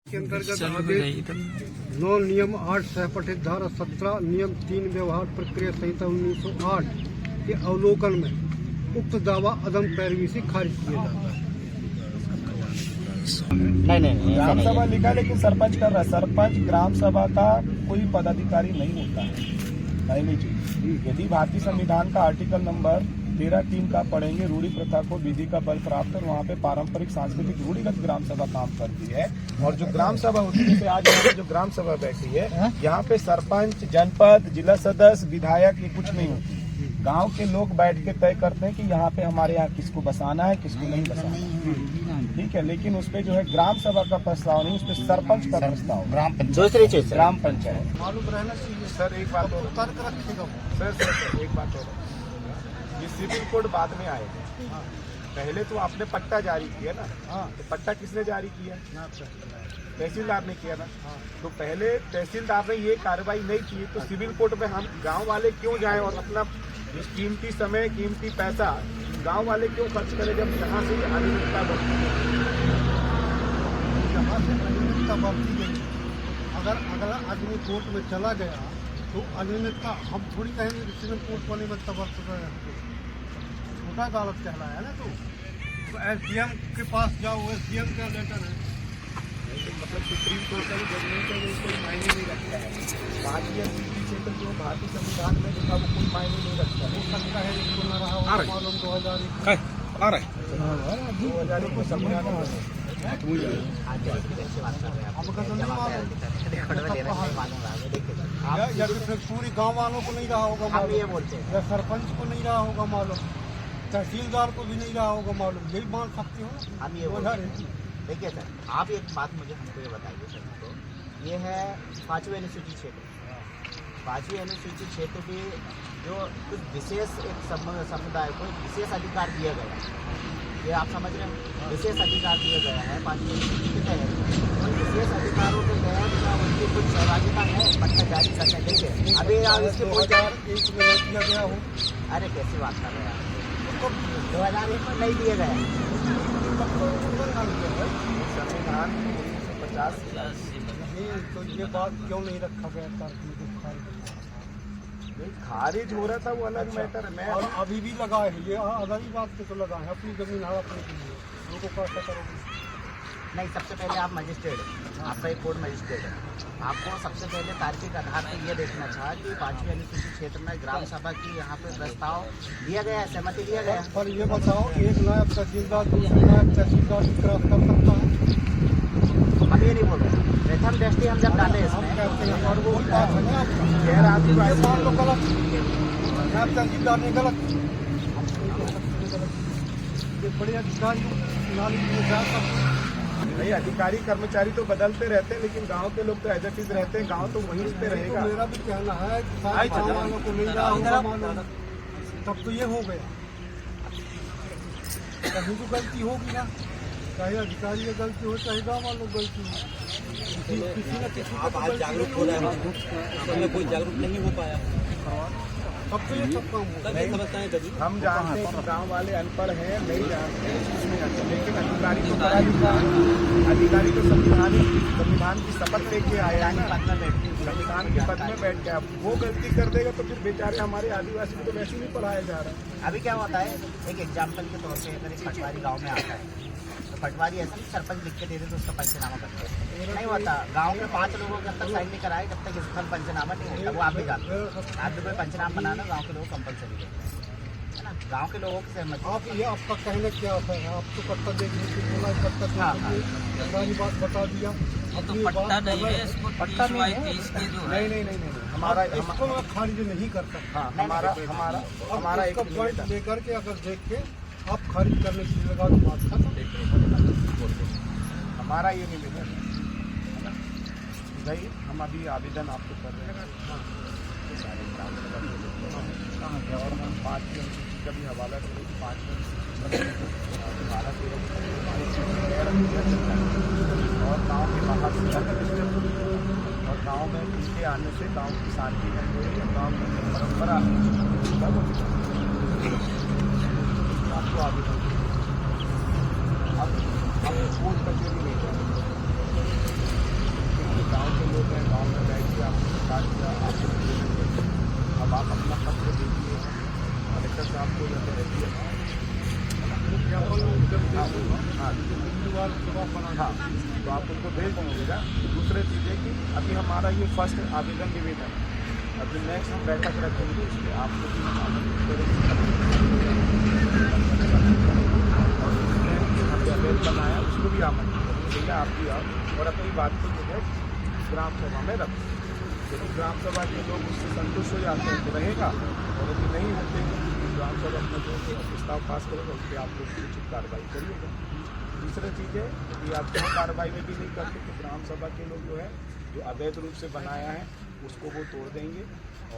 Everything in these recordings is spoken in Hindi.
के अंतर्गत आदेश 9 नियम 8 सहपठित धारा 17 नियम 3 व्यवहार प्रक्रिया संहिता 1908 के अवलोकन में उक्त दावा अदम पैरवी से खारिज किया जाता है। नहीं ग्राम सभा लिखा, लेकिन सरपंच कर रहा है। सरपंच ग्राम सभा का कोई पदाधिकारी नहीं होता है। पहली चीज, यदि भारतीय संविधान का आर्टिकल नंबर 13(3) का पढ़ेंगे, रूढ़ी प्रथा को विधि का बल प्राप्त और वहाँ पे पारंपरिक सांस्कृतिक रूढ़िगत ग्राम सभा काम करती है। और जो ग्राम सभा होती है, जैसे आज यहाँ पे जो ग्राम सभा बैठी है, यहाँ पे सरपंच, जनपद, जिला सदस्य, विधायक ये कुछ नहीं होती। गांव के लोग बैठ के तय करते हैं कि यहाँ पे हमारे यहाँ किसको बसाना है, किसको नहीं बसाना है, ठीक है। लेकिन उस पे जो है ग्राम सभा का प्रस्ताव नहीं, उस पे सरपंच का प्रस्ताव, ग्राम पंचायत, ग्राम पंचायत मालूम रहना चाहिए। सर एक बात और, तर्क रखेगा सर एक बात और, ये सिविल कोड बाद में आएगा। पहले तो आपने पट्टा जारी किया ना, तो पट्टा किसने जारी किया? तहसीलदार ने किया ना। तो पहले तहसीलदार ने ये कार्रवाई नहीं की, तो सिविल कोर्ट में हम गांव वाले क्यों जाएं और अपना कीमती समय, कीमती पैसा गांव वाले क्यों खर्च करें, जब यहाँ से अनियमितता बढ़ती है। जहाँ से अनियमितता बढ़ती गई, अगर अगला आदमी कोर्ट में चला गया तो अनियमितता हम थोड़ी कहेंगे कि सिविल कोर्ट वाले में तबर्त छोटा अदालत कहलाया है ना। तो एसडीएम के पास जाओ, एसडीएम का लेटर है, मतलब सुप्रीम कोर्ट का भी जजमेंट है, वो कोई मायने नहीं रखता है। भारतीय क्षेत्र जो भारतीय संविधान में लिखा वो कोई मायने नहीं रखता है। हो सकता है इसको न रहा हो मालूम 2001 को संविधान या फिर पूरी गांव वालों को नहीं रहा होगा मालूम, या सरपंच को नहीं रहा होगा मालूम, तहसीलदार को भी नहीं रहा होगा मालूम, यही मान सकते हो। हम ये देखिए सर, आप एक बात मुझे हमको ये बताइए सर, तो ये है 5वीं अनुसूची क्षेत्र। 5वीं अनुसूची क्षेत्र भी जो कुछ विशेष एक समुदाय को विशेष अधिकार दिया गया है, ये आप समझ रहे हैं, विशेष अधिकार दिया गया है 5वीं अनुसूची के तहत। और विशेष अधिकारों के तहत उनकी कुछ सहभागिता है पट्टा जारी करने के लिए। अभी आप इसके एक में नहीं दिया गया हो। अरे कैसी बात कर रहे हैं आप? 2001 में नहीं दिया गया संविधान 1950 नहीं, तो ये बात क्यों नहीं रखा गया तर्क में? खारिज हो रहा था, वो अलग मैटर है। मैं और अभी भी लगा है, ये अलग ही बात पे तो लगा है। अपनी जमीन है, अपनी लोगों को ऐसा करोगे नहीं। सबसे पहले आप मजिस्ट्रेट हैं, आपका एक कोर्ट मजिस्ट्रेट है, आपको सबसे पहले तार्किक आधार पर यह देखना था कि 5वीं अनुसूचित क्षेत्र में ग्राम सभा की यहाँ पे प्रस्ताव दिया गया है, सहमति दिया गया है। पर ये बताओ, एक नायब तहसीलदार दूसरे नायब तहसीलदार की क्रॉस कर सकता है? हम ये नहीं बोल रहे, प्रथम दृष्टि हम जब डाले हम इसमें, कहते हैं और वो बात है ना आपका, खैर आप ये मान लो गलत, नायब तहसीलदार ने गलत, ये बड़े अधिकारी नाली में जाकर नहीं, अधिकारी कर्मचारी तो बदलते रहते हैं, लेकिन गांव के लोग तो एज इट इज रहते हैं। गांव तो वहीं पे रहेगा। मेरा भी कहना है कि सारे गाँव वालों को नहीं रहा होगा मालूम, तब तो ये हो गया। कहीं तो गलती होगी ना, चाहे अधिकारी की गलती हो, चाहे गाँव वालों की गलती हो, किसी न किसी को तो जागरूक हो रहा है, कोई जागरूक नहीं हो पाया, तब तो ये सब काम होगा। हम जानते हैं कि गाँव वाले अनपढ़ हैं, नहीं जानते हैं, कुछ नहीं जानते, लेकिन अधिकारी तो पढ़ा लिखा, अधिकारी तो संविधान की शपथ लेके आया है, संविधान के पद में बैठ गया। वो गलती कर देगा तो फिर बेचारे हमारे आदिवासी को तो वैसे ही नहीं पढ़ाया जा रहा है। अभी क्या होता है, एक एग्जाम्पल के तौर पे अगर एक पटवारी गाँव में आता है, तो पटवारी ऐसा सरपंच लिख के दे दे तो उसका पंचनामा करते हैं, नहीं होता। गांव के 5 लोगों जब तक साइन नहीं कराए तब तक इसका पंचनामा नहीं होता। वो आप भी जानते हैं, आप भी कोई पंचनामा बनाना गांव के लोग कंपलसरी है ना, गांव के लोगों की सहमति। आप ये आपका कहना क्या है? आप तो पट्टा देखने की बोला, पट्टा सारी बात बता दिया। पट्टा नहीं है, इसको पट्टा नहीं है, नहीं, हमारा इसको मैं खारिज नहीं करता। हाँ, हमारा एक पॉइंट लेकर के अगर देख के आप खारिज करने की लगा तो बात खत्म। हमारा ये नहीं मिला भाई, हम अभी आवेदन आपको कर रहे हैं सारे ग्राम सभा और हम 5वीं अनुसूची का भी हवाला करें। 5वीं हवाला और गाँव के बाहर से और गाँव में उनके आने से गाँव की शांति बन गई और गाँव की परंपरा आपको आवेदन अब कोर्ट कचहरी नहीं जाए। आप उनको भेज दीजिएगा। दूसरी चीज़ है कि अभी हमारा ये फर्स्ट आवेदन निवेदन, अभी नेक्स्ट हम बैठक रखेंगे उस पर आपको भी हम आमंत्रित करेंगे। हमने अवेद बनाया उसको भी आमंत्रित करेंगे, भैया आप भी आओ और अपनी बात को जो है ग्राम सभा में रखें। यदि ग्राम सभा के लोग उससे संतुष्ट हो जाते हैं तो रहेगा, और यदि नहीं होते तो ग्राम सभा अपना जो प्रस्ताव पास करेगा उस पर आप लोग उचित कार्रवाई करिएगा। दूसरी चीज़ है, यदि आप जो कार्रवाई में भी नहीं करते तो ग्राम सभा के लोग जो है जो अवैध रूप से बनाया है उसको वो तोड़ देंगे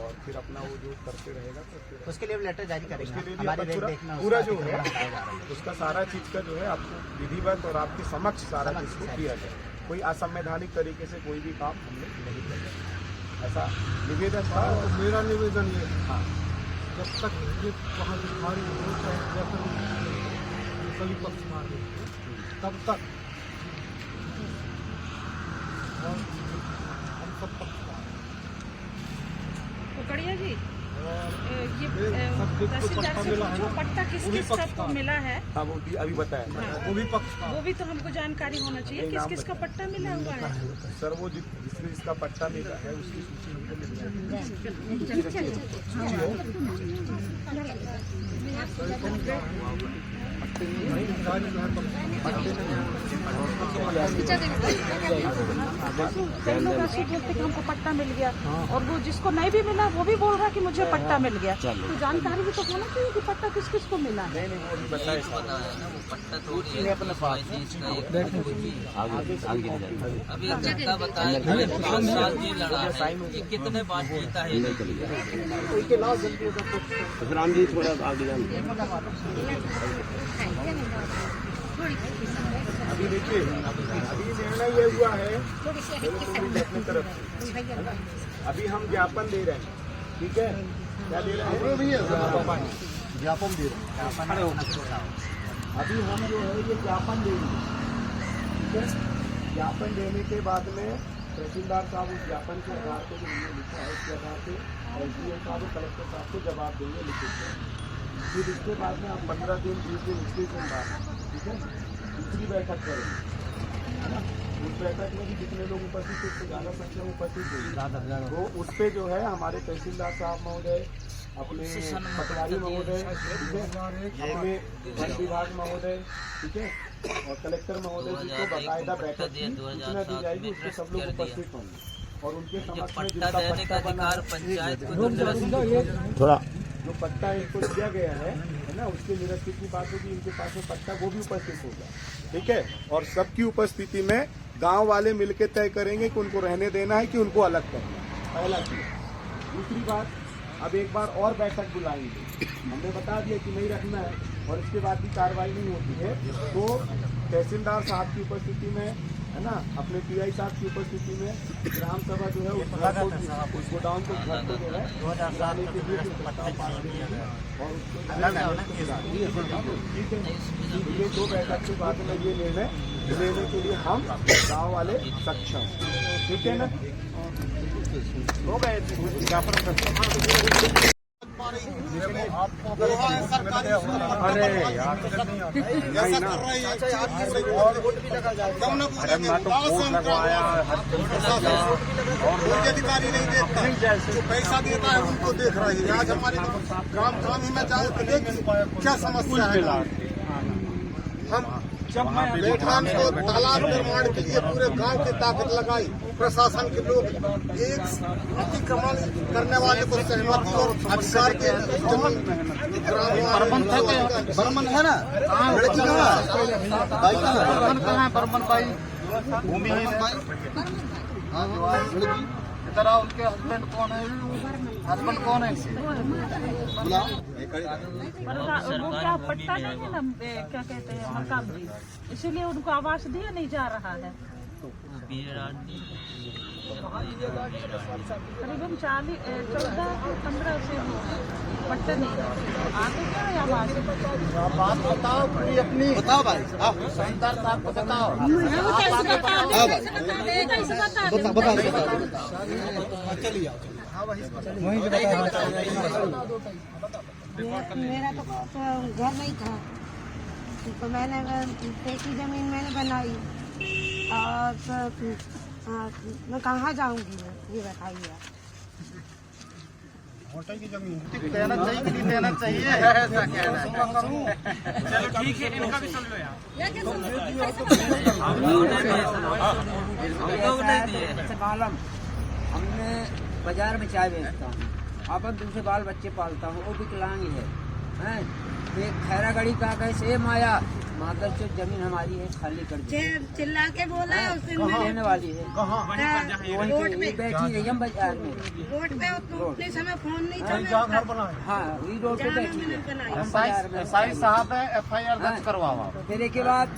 और फिर अपना वो जो करते रहेगा तो फिर उसके लिए भी लेटर जारी करेंगे। उसके लिए भी हमारी आपका रेट देखना पूरा उसका जो है अतिक्रमण हटाया जा रहा है। उसका सारा चीज़ का जो है आपको विधिवत और आपके समक्ष सारा चीज़ को किया जाए। कोई असंवैधानिक तरीके से कोई भी काम हम लोग नहीं करेंगे, ऐसा निवेदन था। तो मेरा निवेदन ये है, हाँ, जब तक ये वहाँ भिखारी हो चाहे जैसे सभी पक्ष मारे तब तक हम सब पक्षकार कुकड़िया जी, ये सब जिसको तहसीलदार पट्टा से मिला है पूछो ना, पट्टा किस वो भी किस का पक्षकार। को मिला है। हाँ वो भी अभी बताया। वो भी पक्षकार। वो भी तो हमको जानकारी होना चाहिए नहीं, किस नाम किस का पट्टा मिला हुआ है। सर वो जिसका पट्टा मिला है उसकी सूची हमको मिल कई लोग ऐसे बोलते कि हमको पट्टा मिल गया, और वो जिसको नहीं भी मिला वो भी बोल रहा कि मुझे पट्टा मिल गया। तो जानकारी भी तो होना चाहिए कि पट्टा किस किस को मिला है। नहीं वो भी बताया सर। बताया ना, वो पट्टा थोड़ी है अपने पास अभी जनता बताया कि 5 साल जी लड़ा है, ये कितने बार जीता है। राम जी थोड़ा आगे जान। अभी देखिए अभी निर्णय ये हुआ है अपनी तरफ से, है ना? अभी हम ज्ञापन दे रहे हैं, ठीक है? क्या दे रहे हैं? ज्ञापन दे रहे हैं। अभी हम जो है ये ज्ञापन देंगे, ठीक है? ज्ञापन देने के बाद में तहसीलदार साहब उस ज्ञापन के आधार पर जो हमने लिखा है उसके आधार पर एसडीएम साहब और कलेक्टर साहब को जवाब देंगे लिखित। फिर इसके बाद में हम 15 दिन 20 दिन 21 दिन बाद, ठीक है, दूसरी बैठक करेंगे, है ना? उस बैठक में भी जितने लोग उपस्थित थे उससे ज़्यादा संख्या में उपस्थित हुई, तो उस पर जो है हमारे तहसीलदार साहब महोदय, अपने पटवारी महोदय, ठीक है, अपने वन विभाग महोदय, ठीक है, और कलेक्टर महोदय जी को बाकायदा बैठक की सूचना दी जाएगी, उसमें सब लोग उपस्थित होंगे और उनके समक्ष में पट्टा जिनका देने का पट्टा बना अधिकार पंचायत को थोड़ा जो पट्टा इनको दिया गया है ना, उसके निरस्ती की बात होगी, इनके पास में पट्टा वो भी उपस्थित होगा, ठीक है? और सबकी उपस्थिति में गांव वाले मिलकर तय करेंगे कि उनको रहने देना है कि उनको अलग करना है, पहला चीज। दूसरी बात, अब एक बार और बैठक बुलाएंगे, हमने बता दिया कि नहीं रखना है और इसके बाद भी कार्रवाई नहीं होती है तो तहसीलदार साहब की उपस्थिति में, है ना, अपने पीआई साहब की उपस्थिति में ग्राम सभा जो है उस घर को, उस गोडाउन को घर को जो है गिराने के लिए जो प्रस्ताव पास करेंगे और उसको, ठीक है? ये 2 बैठक के बाद में ये निर्णय लेने के लिए हम गाँव वाले सक्षम, ठीक है ना? हो गए अरे यार ऐसा कर रही है, क्यों ना बोलेंगे? कोई अधिकारी नहीं देखता, जो पैसा देता है उनको देख रही है। आज हमारे ग्राम में जाए क्या समस्या है? हम बेठान को तालाब निर्माण के लिए पूरे गांव की ताकत लगाई, प्रशासन के लोग एक अतिक्रमण करने वाले को सहमति और अधिकार के बर्मन है ना, बर्मन भाई भूमि इधर आओ। उनके हस्बैंड कौन है? हस्बैंड कौन है? वो क्या पट्टा नहीं है ना, क्या कहते हैं, मकान भी, इसीलिए उनको आवास दिया नहीं जा रहा है। करीबन 14-15 से पट्टा नहीं है, आगे क्या है आवास? बात बताओ पूरी अपनी, बताओ भाई, सरदार साहब को बताओ, चलिए मेरा तो घर नहीं था, तो मैंने ठेकी जमीन मैंने बनाई, मैं कहाँ जाऊँगी ये बताइए। होटल की जमीन देना चाहिए कि नहीं देना चाहिए, ऐसा कहना है। चलो ठीक है, इनका भी सुन लो यार। हमने बाजार में चाय बेचता हूँ, अपन दूसरे बाल बच्चे पालता हूँ, वो विकलांग है, हैं? एक खैरा गढ़ी का कैसे माया मादर चो जमीन हमारी है, खाली कर दी। चिल्ला के बोला है उसने। देने वाली है, रोड पे बैठी रही हम बाजार में, रोड पे उतने समय फोन नहीं था। जहाँ घर बना है हाँ वही रोड पे बैठी है। एसआई साहब है, FIR दर्ज करवाओ। फिर एक के बाद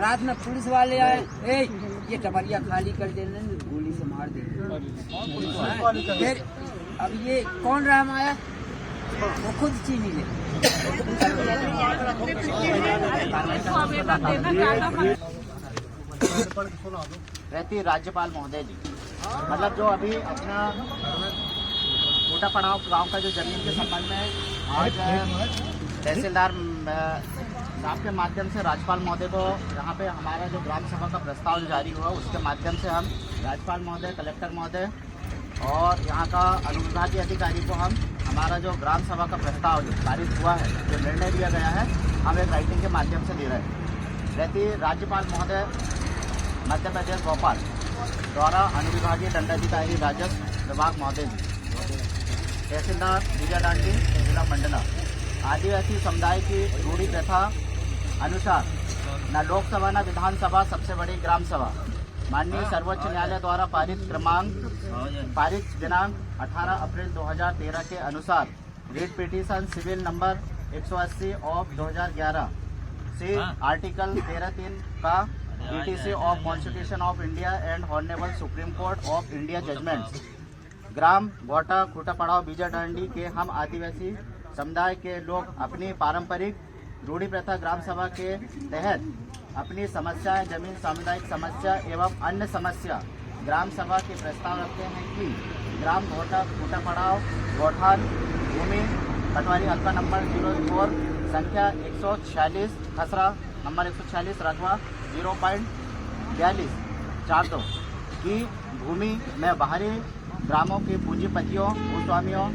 रात में पुलिस वाले आए, ए ये टपरिया खाली कर देने, गोली से मार दे। फिर अब ये कौन रहा माया, वो खुद चीनी है। रहती राज्यपाल महोदय जी, मतलब जो अभी अपना कोटा पड़ाव गांव का जो जमीन के संबंध में आज तहसीलदार साहब के माध्यम से राज्यपाल महोदय को यहाँ पे हमारा जो ग्राम सभा का प्रस्ताव जो जारी हुआ उसके माध्यम से हम राज्यपाल महोदय, कलेक्टर महोदय और यहाँ का अनुविभागीय अधिकारी को हम हमारा जो ग्राम सभा का प्रस्ताव जो पारित हुआ है, जो निर्णय लिया गया है, हम एक राइटिंग के माध्यम से दे रहे हैं। रहती राज्यपाल महोदय मध्य प्रदेश भोपाल द्वारा अनुविभागीय दंडाधिकारी राजस्व विभाग महोदय जी, तहसीलदार विजय डांडी जिला मंडला, आदिवासी समुदाय की रूढ़ी प्रथा अनुसार न लोकसभा न विधानसभा सबसे बड़ी ग्राम सभा माननीय सर्वोच्च न्यायालय द्वारा पारित दिनांक 18 अप्रैल 2013 के अनुसार writ petition civil number 180 of 2011 से आर्टिकल 13(3) का PTC of constitution of India and honourable Supreme Court of India judgement ग्राम गोटा खूटा पड़ाव बीजा डांडी के हम आदिवासी समुदाय के लोग अपनी पारंपरिक रूढ़ी प्रथा ग्राम सभा के तहत अपनी समस्याएं, जमीन सामुदायिक समस्या एवं अन्य समस्या ग्राम सभा के प्रस्ताव रखते हैं कि ग्राम गोटा खूटा पड़ाव गौठान भूमि पटवारी हल्का नंबर 04 संख्या 146 खसरा नंबर 146 रकबा 0.42 42 की भूमि में बाहरी ग्रामों के पूंजीपतियों, भूस्वामियों,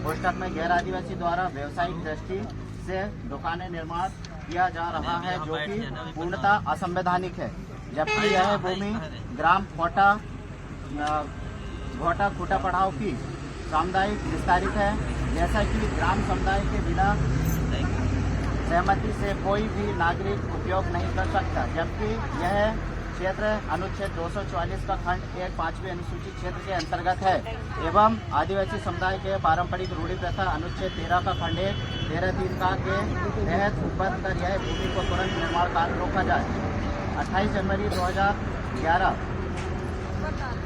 कोष्ठक में गैर आदिवासी द्वारा व्यावसायिक दृष्टि से दुकानें निर्माण किया जा रहा है, जो कि पूर्णतः असंवैधानिक है, जबकि यह भूमि ग्राम घोटा खूटा पड़ाव की सामुदायिक विस्तारित है। जैसा कि ग्राम समुदाय के बिना सहमति से कोई भी नागरिक उपयोग नहीं कर सकता, जबकि यह क्षेत्र अनुच्छेद 244 का खंड 1 5वीं अनुसूचित क्षेत्र के अंतर्गत है एवं आदिवासी समुदाय के पारंपरिक रूढ़ी प्रथा अनुच्छेद 13 का खंड 1 13(3) का के तहत उपबद्ध कर यह भूमि को तुरंत निर्माण कार्य रोका जाए। 28 जनवरी 2011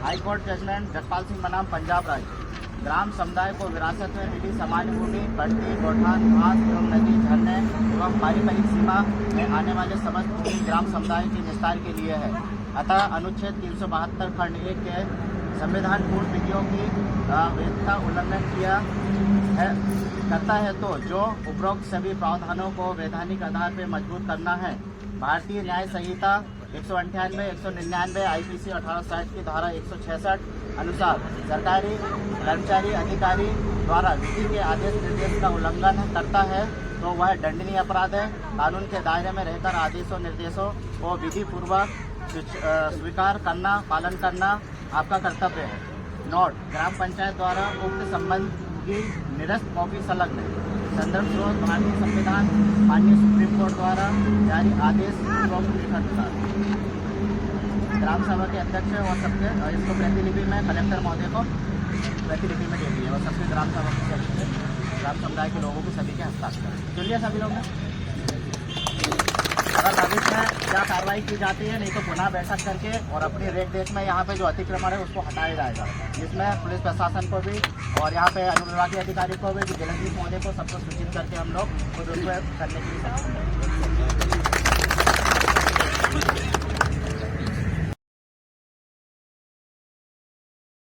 हाईकोर्ट जजमेंट जगपाल सिंह बनाम पंजाब राज्य ग्राम समुदाय को विरासत में मिली सामान्य भूमि बढ़ती गौठान घास एवं नदी झरने एवं पारिवारिक सीमा में आने वाले समस्त भूमि ग्राम समुदाय के विस्तार के लिए है। अतः अनुच्छेद 372 खंड 1 के संविधान पूर्ण विधियों की वैधता उल्लंघन किया है करता है तो जो उपरोक्त सभी प्रावधानों को वैधानिक आधार पर मजबूत करना है। भारतीय न्याय संहिता 198 199 IPC 1860 की धारा 166 अनुसार सरकारी कर्मचारी अधिकारी द्वारा विधि के आदेश निर्देश का उल्लंघन करता है तो वह दंडनीय अपराध है। कानून के दायरे में रहकर आदेशों निर्देशों को विधि पूर्वक स्वीकार करना पालन करना आपका कर्तव्य है। नोट: ग्राम पंचायत द्वारा उक्त संबंध की निरस्त कॉपी संलग्न है। संदर्भ स्रोत: भारतीय संविधान, माननीय सुप्रीम कोर्ट द्वारा जारी आदेश अनुसार। ग्राम सभा के अध्यक्ष और सबके इसको प्रतिलिपि में कलेक्टर महोदय को प्रतिलिपि में दे दिए और सबके ग्राम सभा के सदस्य ग्राम समुदाय के लोगों को सभी के हस्ताक्षर चुन लिया सभी लोग ने। अगर भविष्य में क्या कार्रवाई की जाती है, नहीं तो पुनः बैठक करके और अपनी रेख देख में यहाँ पे जो अतिक्रमण है उसको हटाया जाएगा, जिसमें पुलिस प्रशासन को भी और यहाँ पे अनुविभागीय अधिकारी को भी, विजिलेंस महोदय को सबको सूचित करके हम लोग खुद उसको करने के लिए